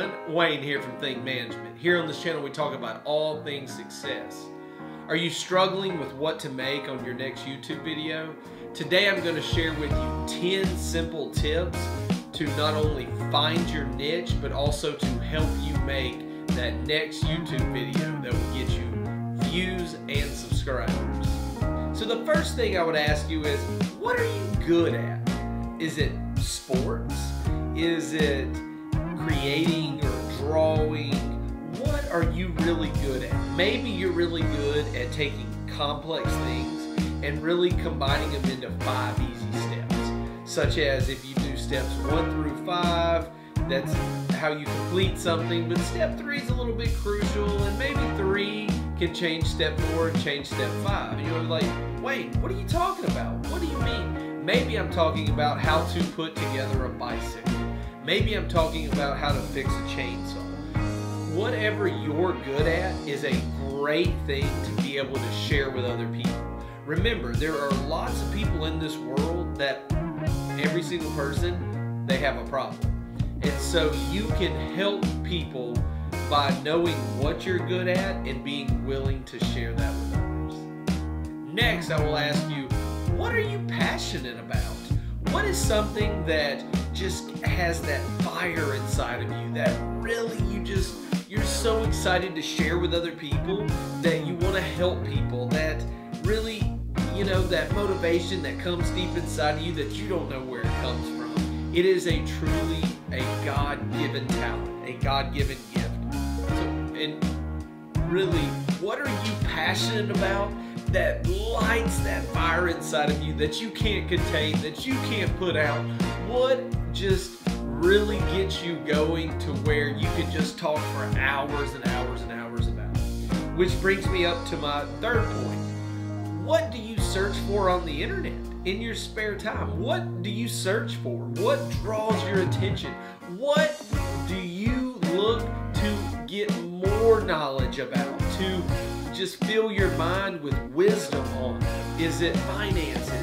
everyone, Wayne here from Think Management. Here on this channel we talk about all things success. Are you struggling with what to make on your next YouTube video? Today I'm going to share with you 10 simple tips to not only find your niche but also to help you make that next YouTube video that will get you views and subscribers. So the first thing I would ask you is, what are you good at? Is it sports? Is it creating or drawing? What are you really good at? Maybe you're really good at taking complex things and really combining them into 5 easy steps. Such as if you do steps 1 through 5, that's how you complete something, but step 3 is a little bit crucial, and maybe 3 can change step 4 and change step 5. And you're like, wait, what are you talking about? What do you mean? Maybe I'm talking about how to put together a bicycle. Maybe I'm talking about how to fix a chainsaw. Whatever you're good at is a great thing to be able to share with other people. Remember, there are lots of people in this world that every single person, they have a problem. And so you can help people by knowing what you're good at and being willing to share that with others. Next, I will ask you, what are you passionate about? What is something that just has that fire inside of you that really you're so excited to share with other people, that you want to help people, that really, that motivation that comes deep inside of you that you don't know where it comes from. It is truly a God-given talent, a God-given gift. So, and really, what are you passionate about that lights that fire inside of you that you can't contain, that you can't put out? What just really gets you going to where you can just talk for hours and hours and hours about it? Which brings me up to my third point. What do you search for on the internet in your spare time? What do you search for? What draws your attention? What do you look to get more knowledge about, to just fill your mind with wisdom on? Is it finances?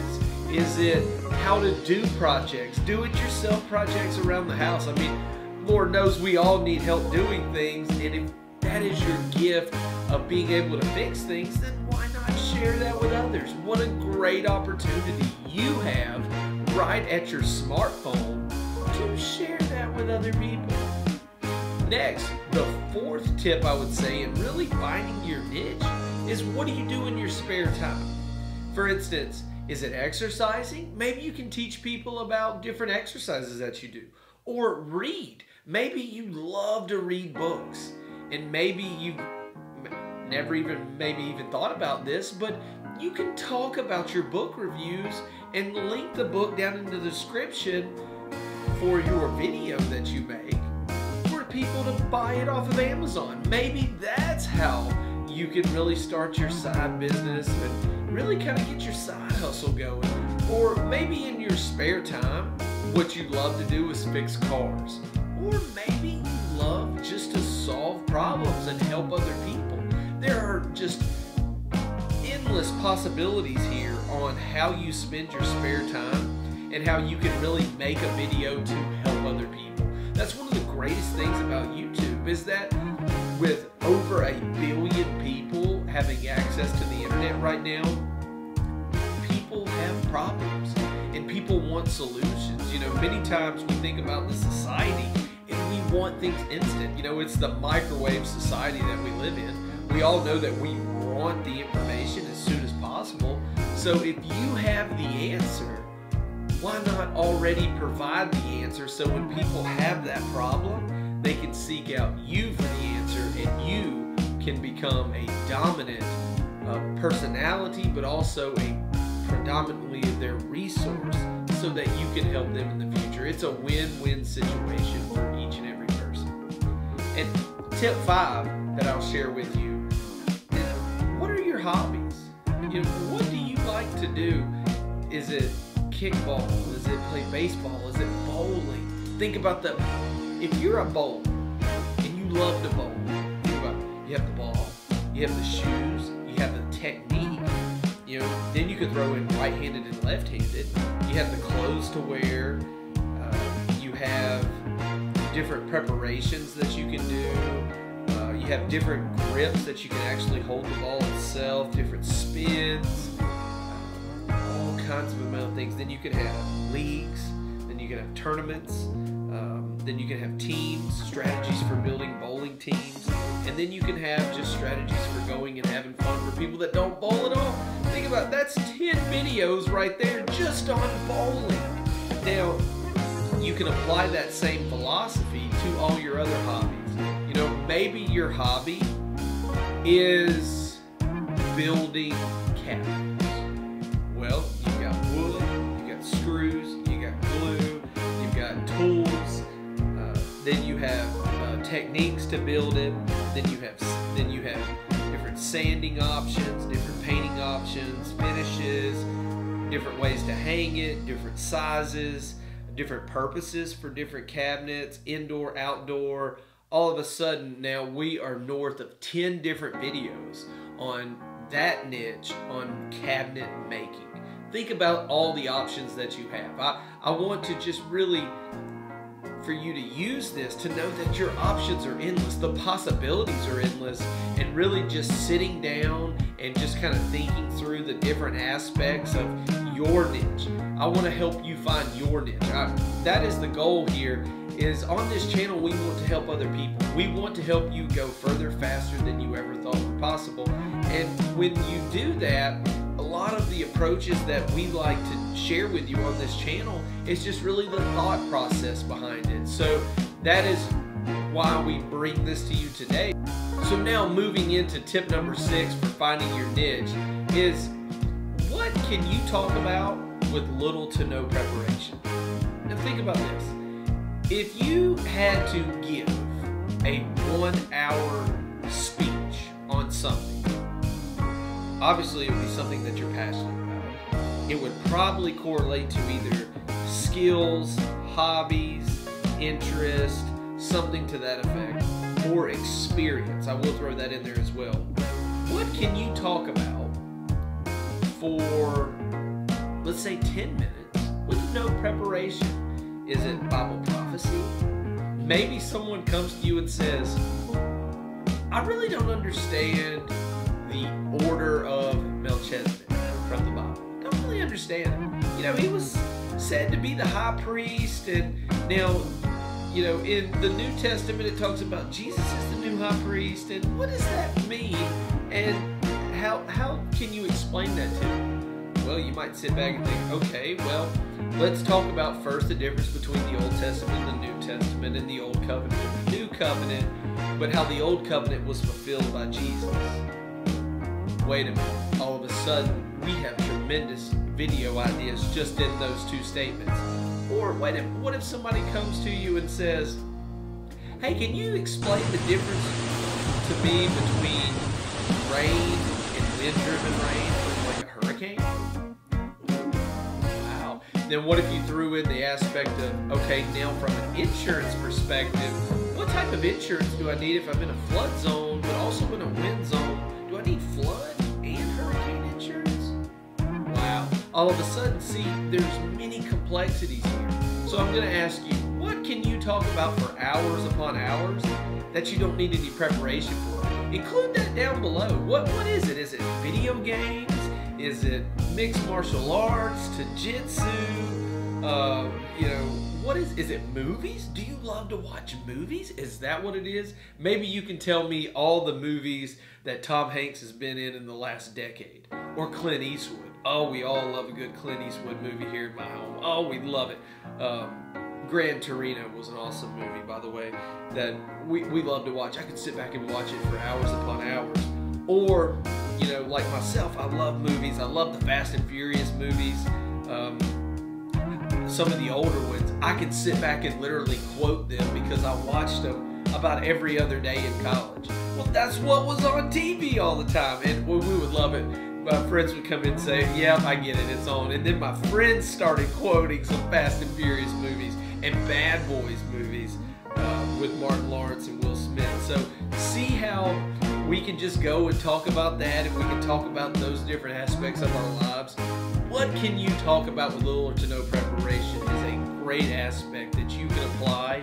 Is it how to do projects, do-it-yourself projects around the house? I mean, Lord knows we all need help doing things, and if that is your gift of being able to fix things, then why not share that with others? What a great opportunity you have right at your smartphone to share that with other people. Next, the fourth tip I would say in really finding your niche is, what do you do in your spare time? For instance, is it exercising? Maybe you can teach people about different exercises that you do. Or read. Maybe you love to read books, and maybe you've never even thought about this, but you can talk about your book reviews and link the book down in the description for your video that you make for people to buy it off of Amazon. Maybe that's how you can really start your side business and really kind of get your side hustle going. Or maybe in your spare time, what you love to do is fix cars. Or maybe you love just to solve problems and help other people. There are just endless possibilities here on how you spend your spare time and how you can really make a video to help other people. That's one of the greatest things about YouTube, is that with over 1 billion people having access to the internet right now, people have problems and people want solutions. Many times we think about the society and we want things instant. It's the microwave society that we live in. We all know that we want the information as soon as possible. So if you have the answer, why not already provide the answer, so when people have that problem, they can seek out you for the answer, and you can become a dominant personality, but also a predominantly their resource, so that you can help them in the future. It's a win-win situation for each and every person. And tip 5 that I'll share with you is, what are your hobbies? What do you like to do? Is it kickball? Is it play baseball? Is it bowling? Think about if you're a bowler and you love to bowl, think about it. You have the ball, you have the shoes, you have the technique. Then you could throw in right-handed and left-handed. You have the clothes to wear. You have different preparations that you can do. You have different grips that you can actually hold the ball itself, different spins, all kinds of amount of things. Then you can have leagues, then you can have tournaments, then you can have teams, strategies for building bowling teams, and then you can have just strategies for going and having fun for people that don't bowl at all. Think about it, that's 10 videos right there just on bowling. Now, you can apply that same philosophy to all your other hobbies. You know, maybe your hobby is building cabinets. Well, you've got wood, you've got screws, you got glue, you've got tools, then you have techniques to build it, then you have different sanding options, different painting options, finishes, different ways to hang it, different sizes, different purposes for different cabinets, indoor, outdoor. All of a sudden now we are north of 10 different videos on that niche on cabinet making. Think about all the options that you have. I want to just really for you to use this to know that your options are endless, the possibilities are endless, and really just sitting down and just kind of thinking through the different aspects of your niche. I want to help you find your niche. That is the goal here, is on this channel we want to help other people. We want to help you go further, faster than you ever thought were possible. And when you do that, a lot of the approaches that we like to share with you on this channel is just really the thought process behind it. So that is why we bring this to you today. So now moving into tip number 6 for finding your niche is, what can you talk about with little to no preparation? Now think about this. If you had to give a 1-hour speech on something, obviously it would be something that you're passionate about. It would probably correlate to either skills, hobbies, interest, something to that effect, or experience. I will throw that in there as well. What can you talk about for, let's say, 10 minutes with no preparation? Is it Bible prophecy? Maybe someone comes to you and says, I really don't understand the order of Melchizedek from the Bible. Don't really understand it. You know, he was said to be the high priest, and now, you know, in the New Testament it talks about Jesus is the new high priest, and what does that mean? And how can you explain that to me? Well, you might sit back and think, okay, well, let's talk about first the difference between the Old Testament and the New Testament, and the Old Covenant and the New Covenant, but how the Old Covenant was fulfilled by Jesus. Wait a minute, all of a sudden we have tremendous video ideas just in those two statements. Or wait a minute, what if somebody comes to you and says, hey, can you explain the difference to me between rain and wind-driven rain from like a hurricane? Wow. Then what if you threw in the aspect of, okay, now from an insurance perspective, what type of insurance do I need if I'm in a flood zone, but also in a wind zone? Do I need flood and hurricane insurance? Wow. All of a sudden, see, there's many complexities here. So I'm going to ask you, what can you talk about for hours upon hours that you don't need any preparation for? Include that down below. What is it? Is it video games? Is it mixed martial arts, jiu-jitsu? You know, what is it movies? Do you love to watch movies? Is that what it is? Maybe you can tell me all the movies that Tom Hanks has been in the last decade. Or Clint Eastwood. Oh, we all love a good Clint Eastwood movie here in my home. Oh, we love it. Gran Torino was an awesome movie, by the way, that we love to watch. I could sit back and watch it for hours upon hours. Or, you know, like myself, I love movies. I love the Fast and Furious movies. Some of the older ones, I can sit back and literally quote them because I watched them about every other day in college. Well, that's what was on TV all the time, and we would love it. My friends would come in and say, yeah, I get it, it's on. And then my friends started quoting some Fast and Furious movies and Bad Boys movies with Martin Lawrence and Will Smith. So see how we can just go and talk about that, and we can talk about those different aspects of our lives. What can you talk about with little or to no preparation is a great aspect that you can apply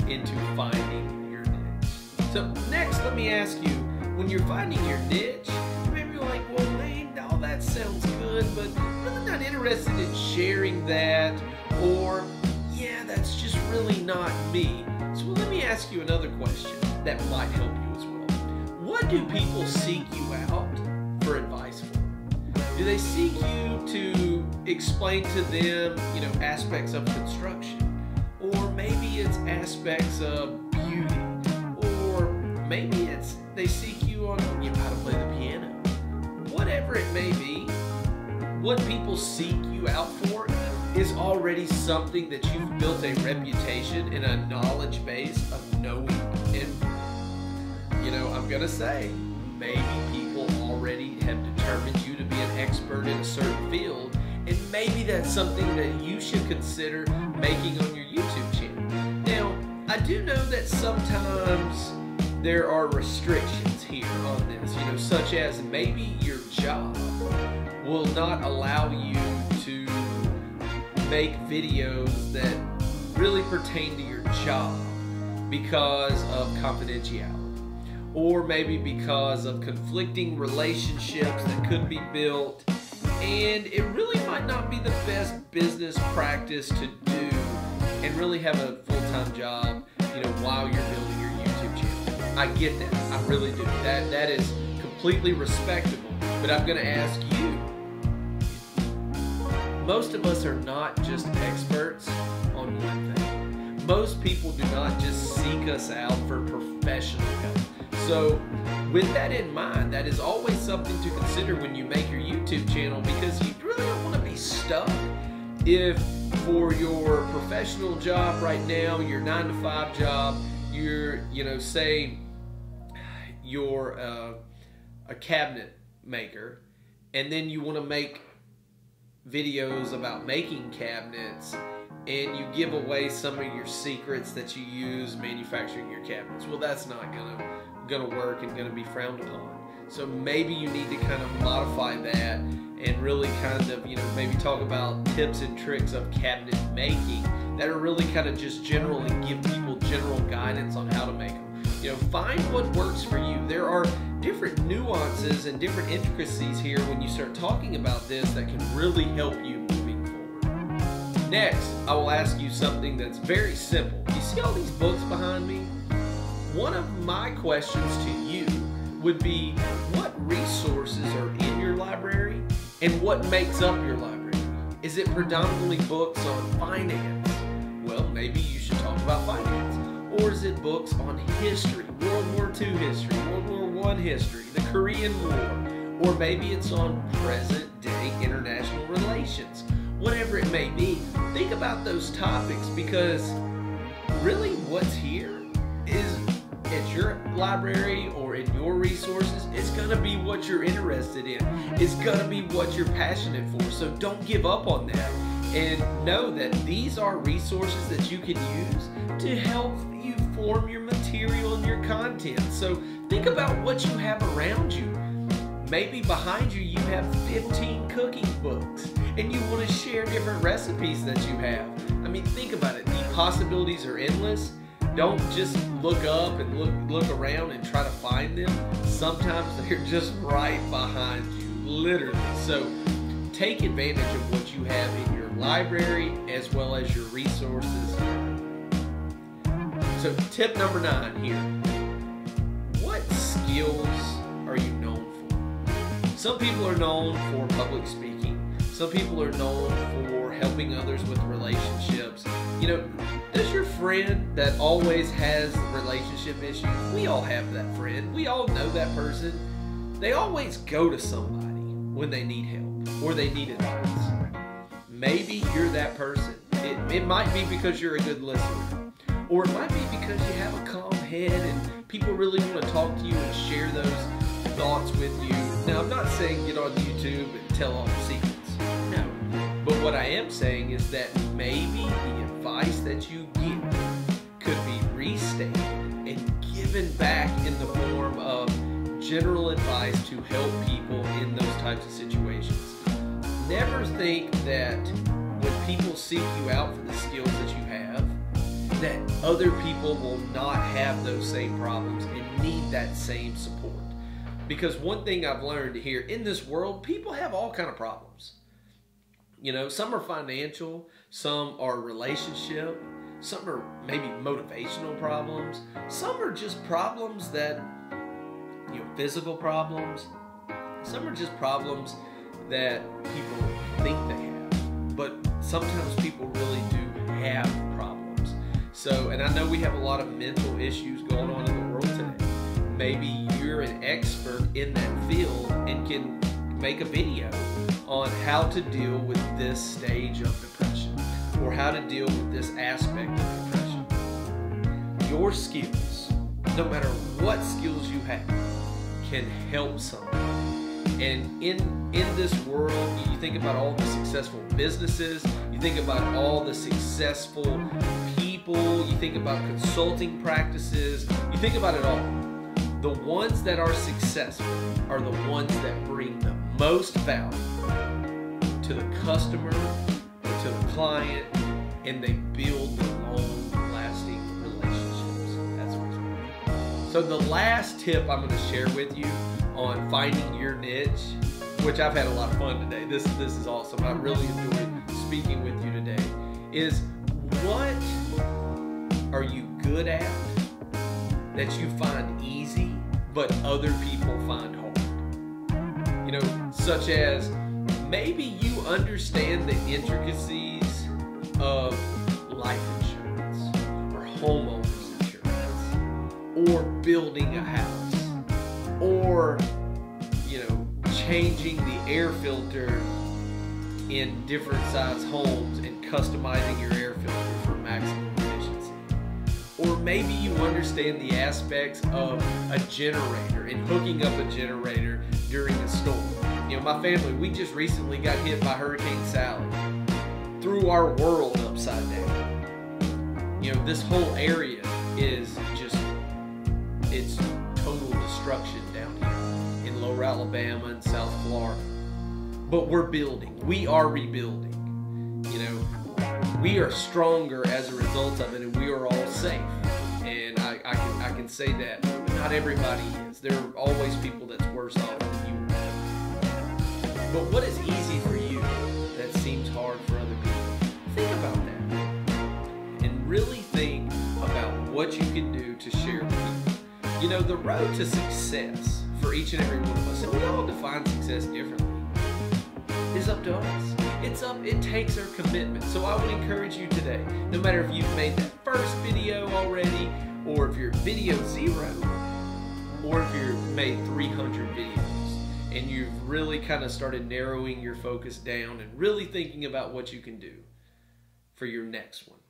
into finding your niche. So next, let me ask you, when you're finding your niche, maybe you're like, well, Lane, all that sounds good, but I'm really not interested in sharing that, or yeah, that's just really not me. So let me ask you another question that might help you as well. What do people seek you out for advice for? Do they seek you to explain to them, aspects of construction? Or maybe it's aspects of beauty? Or maybe it's they seek you on how to play the piano? Whatever it may be, what people seek you out for is already something that you've built a reputation and a knowledge base of knowing. And, I'm going to say, maybe people already have determined you to be an expert in a certain field, and maybe that's something that you should consider making on your YouTube channel. Now, I do know that sometimes there are restrictions here on this, such as maybe your job will not allow you to make videos that really pertain to your job because of confidentiality, or maybe because of conflicting relationships that could be built, and it really might not be the best business practice to do and really have a full-time job, while you're building your YouTube channel. I get that, I really do. That is completely respectable, but I'm going to ask you, most of us are not just experts on one thing. Most people do not just seek us out for professional help. So with that in mind, that is always something to consider when you make your YouTube channel, because you really don't want to be stuck. If for your professional job right now, your 9-to-5 job, you're, say you're a cabinet maker, and then you want to make videos about making cabinets, and you give away some of your secrets that you use manufacturing your cabinets. Well, that's not gonna work and gonna be frowned upon. So maybe you need to kind of modify that and really kind of, maybe talk about tips and tricks of cabinet making that are really kind of just general and give people general guidance on how to make them. Find what works for you. There are different nuances and different intricacies here when you start talking about this that can really help you moving forward. Next, I will ask you something that's very simple. You see all these books behind me? One of my questions to you would be, what resources are in your library and what makes up your library? Is it predominantly books on finance? Well, maybe you should talk about finance. Or is it books on history, World War II history, World War I history, the Korean War? Or maybe it's on present-day international relations. Whatever it may be, think about those topics, because really what's here is at your library or in your resources, it's going to be what you're interested in. It's going to be what you're passionate for. So don't give up on that. And know that these are resources that you can use to help you form your material and your content. So think about what you have around you. Maybe behind you, you have 15 cooking books and you want to share different recipes that you have. I mean, think about it. The possibilities are endless. Don't just look up and look around and try to find them. Sometimes they're just right behind you, literally. So take advantage of what you have in your library as well as your resources. So tip number 9 here. What skills are you known for? Some people are known for public speaking. Some people are known for helping others with relationships. Does your friend that always has relationship issues, we all have that friend. We all know that person. They always go to somebody when they need help or they need advice. Maybe you're that person. It might be because you're a good listener, or it might be because you have a calm head and people really want to talk to you and share those thoughts with you. Now, I'm not saying get on YouTube and tell all your secrets. No. But what I am saying is that maybe the advice that you give could be restated and given back in the form of general advice to help people in those types of situations. Never think that when people seek you out for the skills that you have, that other people will not have those same problems and need that same support. Because one thing I've learned here in this world, people have all kind of problems. You know, some are financial, some are relationship, some are maybe motivational problems, some are just problems that, you know, physical problems, some are just problems that people think they have, but sometimes people really do have problems. So, and I know we have a lot of mental issues going on in the world today. Maybe you're an expert in that field and can make a video on how to deal with this stage of depression or how to deal with this aspect of depression. Your skills, no matter what skills you have, can help someone. And in this world, you think about all the successful businesses, you think about all the successful people, you think about consulting practices, you think about it all. The ones that are successful are the ones that bring the most value to the customer, to the client, and they build the long-lasting relationships. That's what it's about. So the last tip I'm going to share with you on finding your niche, which I've had a lot of fun today. This is awesome. I really enjoyed speaking with you today. Is what are you good at that you find easy, but other people find hard? You know, such as maybe you understand the intricacies of life insurance or homeowners insurance or building a house or, you know, changing the air filter in different size homes and customizing your air filter for maximum efficiency. Or maybe you understand the aspects of a generator and hooking up a generator during a storm. You know, my family, we just recently got hit by Hurricane Sally. Threw our world upside down. You know, this whole area is just, it's total destruction down here in Lower Alabama and South Florida. But we're building. We are rebuilding. You know, we are stronger as a result of it, and we are all safe. And I can say that, but not everybody is. There are always people that's worse off than you are. But what is easy for you that seems hard for other people? Think about that. And really think about what you can do to share with people. You know, the road to success for each and every one of us, and we all define success differently, is up to us. It takes our commitment. So I would encourage you today, no matter if you've made that first video already, or if you're video 0, or if you've made 300 videos, and you've really kind of started narrowing your focus down and really thinking about what you can do for your next one.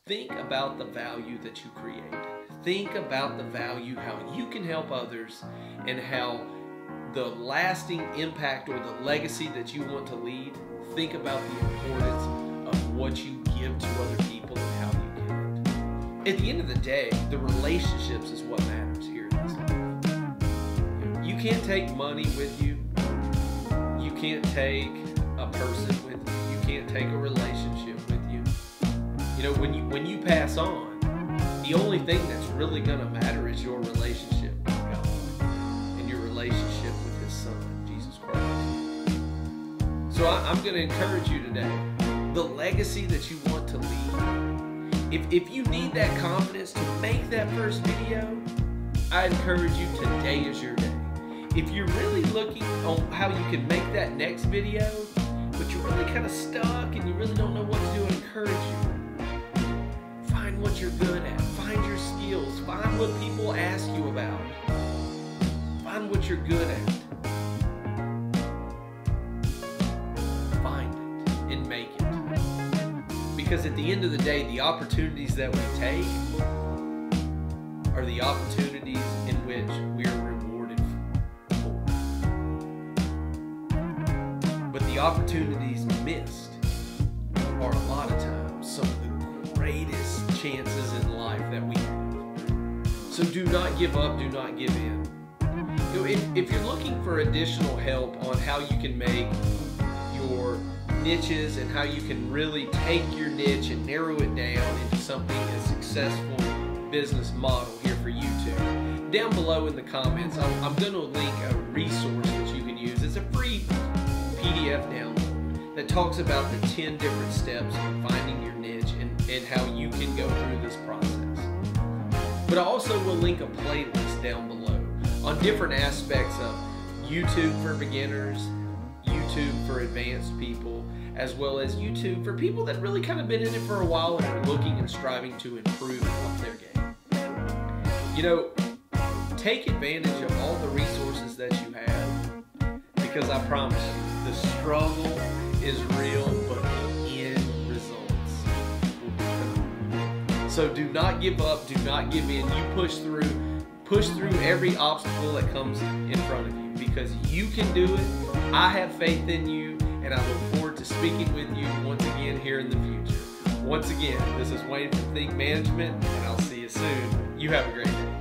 Think about the value that you create. Think about the value, how you can help others, and how the lasting impact or the legacy that you want to lead. Think about the importance of what you give to other people and how you give it. At the end of the day, the relationships is what matters here in this life. You can't take money with you. You can't take a person with you. You can't take a relationship with you. You know, when you pass on, the only thing that's really going to matter is your relationship with God and your relationship with His Son, Jesus Christ. So I'm going to encourage you today, the legacy that you want to leave, if you need that confidence to make that first video, I encourage you, today is your day. If you're really looking on how you can make that next video, but you're really kind of stuck and you really don't know what to do, I encourage you. Find what you're good at. Find your skills. Find what people ask you about. Find what you're good at. Find it and make it. Because at the end of the day, the opportunities that we take are the opportunities in which we are rewarded for. But the opportunities missed are a lot of times some of the greatest chances in life that we have. So do not give up, do not give in. You know, if you're looking for additional help on how you can make your niches and how you can really take your niche and narrow it down into something a successful business model here for YouTube. Down below in the comments, I'm going to link a resource that you can use. It's a free PDF download that talks about the 10 different steps in finding your niche and how you can go through this process. But I also will link a playlist down below on different aspects of YouTube for beginners, YouTube for advanced people, as well as YouTube for people that really kind of been in it for a while and are looking and striving to improve and up their game. You know, take advantage of all the resources that you have, because I promise you, the struggle is real, but the end results will be phenomenal. So do not give up, do not give in. You push through every obstacle that comes in front of you, because you can do it. I have faith in you, and I look forward to speaking with you once again here in the future. Once again, this is Wayne from Think Management, and I'll see you soon. You have a great day.